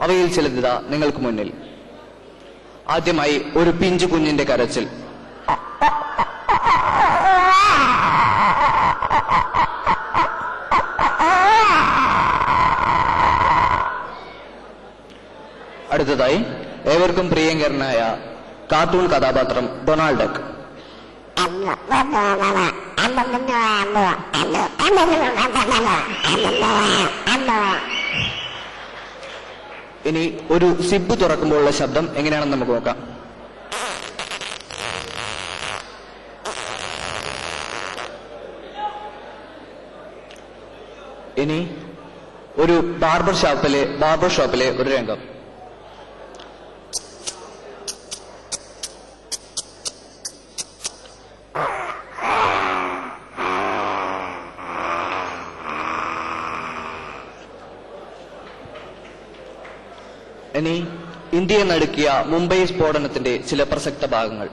അവയിൽ ചിലതിതാ നിങ്ങൾക്ക് മുന്നിൽ. ആദ്യമായി ഒരു പിഞ്ചു കുഞ്ഞിന്റെ കരച്ചിൽ. അടുത്തതായി ഏവർക്കും പ്രിയങ്കരനായ കാർട്ടൂൺ കഥാപാത്രം ഡൊണാൾഡ് ഡക്ക്. ഇനി ഒരു സിബ് തുറക്കുമ്പോഴുള്ള ശബ്ദം എങ്ങനെയാണെന്ന് നമുക്ക് നോക്കാം. ഇനി ഒരു ബാർബർ ഷോപ്പിലെ ഒരു രംഗം. ഇനി ഇന്ത്യയെ നടുക്കിയ മുംബൈ സ്ഫോടനത്തിന്റെ ചില പ്രസക്ത ഭാഗങ്ങൾ.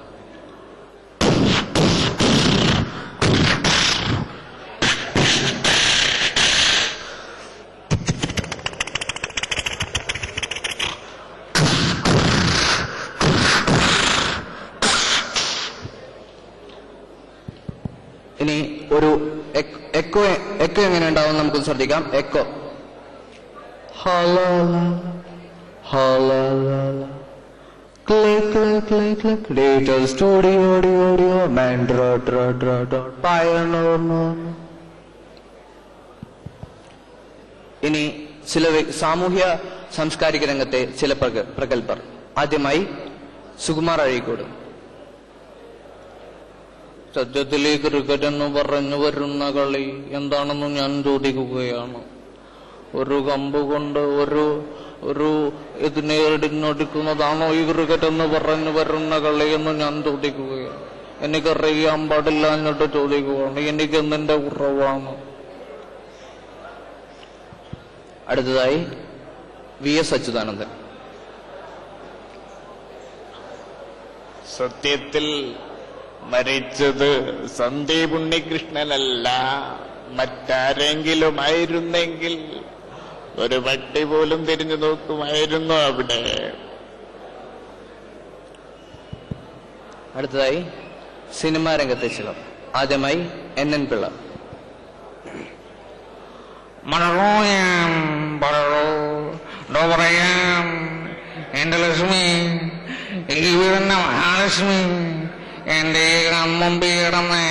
ഇനി ഒരു എക്കോ എങ്ങനെ ഉണ്ടാവും നമുക്ക് ശ്രദ്ധിക്കാം. എക്കോ ഇനി ചില സാമൂഹ്യ സാംസ്കാരിക രംഗത്തെ ചില പ്രഗത്ഭർ. ആദ്യമായി സുകുമാർ അഴീക്കോട്. സത്യത്തിലെ ക്രിക്കറ്റ് എന്ന് പറഞ്ഞു വരുന്ന കളി എന്താണെന്ന് ഞാൻ ചോദിക്കുകയാണ്. ഒരു കമ്പ് കൊണ്ട് ഒരു ഇതിനെ ഇടിഞ്ഞൊടിക്കുന്നതാണോ ഈ ക്രിക്കറ്റ് എന്ന് പറഞ്ഞു വരുന്ന കളി എന്ന് ഞാൻ ചോദിക്കുകയാണ്. എനിക്കറിയാൻ പാടില്ല എന്നിട്ട് ചോദിക്കുകയാണ്. എനിക്ക് എന്തിന്റെ കുറവാണ്. അടുത്തതായി VS അച്യുതാനന്ദൻ. സത്യത്തിൽ മരിച്ചത് സന്ദീപ് ഉണ്ണികൃഷ്ണനല്ല, മറ്റാരെങ്കിലും ആയിരുന്നെങ്കിൽ ഒരു പട്ടി പോലും തിരിഞ്ഞു നോക്കുമായിരുന്നു അവിടെ. അടുത്തതായി സിനിമാ രംഗത്തെ ചിലർ. ആദ്യമായി NN പിള്ള. എന്റെ ലക്ഷ്മി, ഈ വീടിന്റെ മഹാലക്ഷ്മി, എന്റെ മുമ്പിൽ കിടന്ന്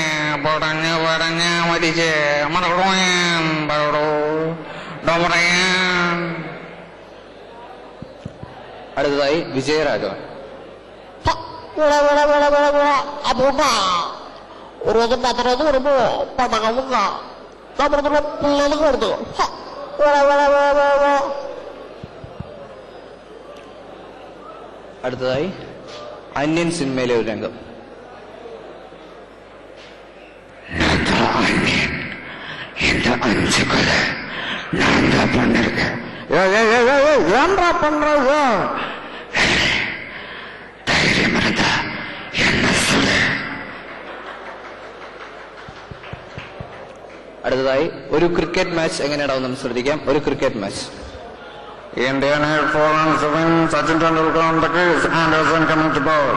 പടഞ്ഞ മരിച്ച് അടുത്തതായി വിജയരാഘവൻ. അടുത്തതായി അന്യൻ സിനിമയിലെ ഒരു രംഗം. இந்த 5 கொலை நான் தான் பண்ணிருக்கேன். ஏன்றா பண்றது? தைரியம் இருந்தா என்ன சொல்லு. അടുത്തതായി ഒരു ക്രിക്കറ്റ് മാച്ച് എങ്ങനെയാണോ നമുക്ക് ശ്രദ്ധിക്കാം. ഒരു cricket match. Indian Air Force wins. Sachin Tendulkar on the crease. Anderson coming to bowl.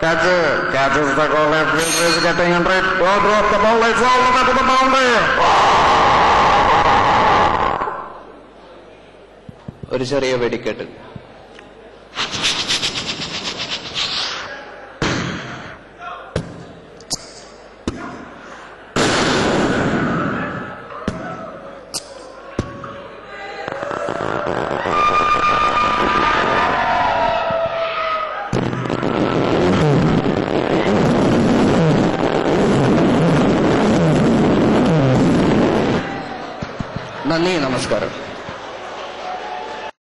Catches the goal. Left field is getting in right. Throw off the ball. It's all over to the boundary. ഒരു ചെറിയ വെടിക്കെട്ട്. നന്ദി, നമസ്കാരം.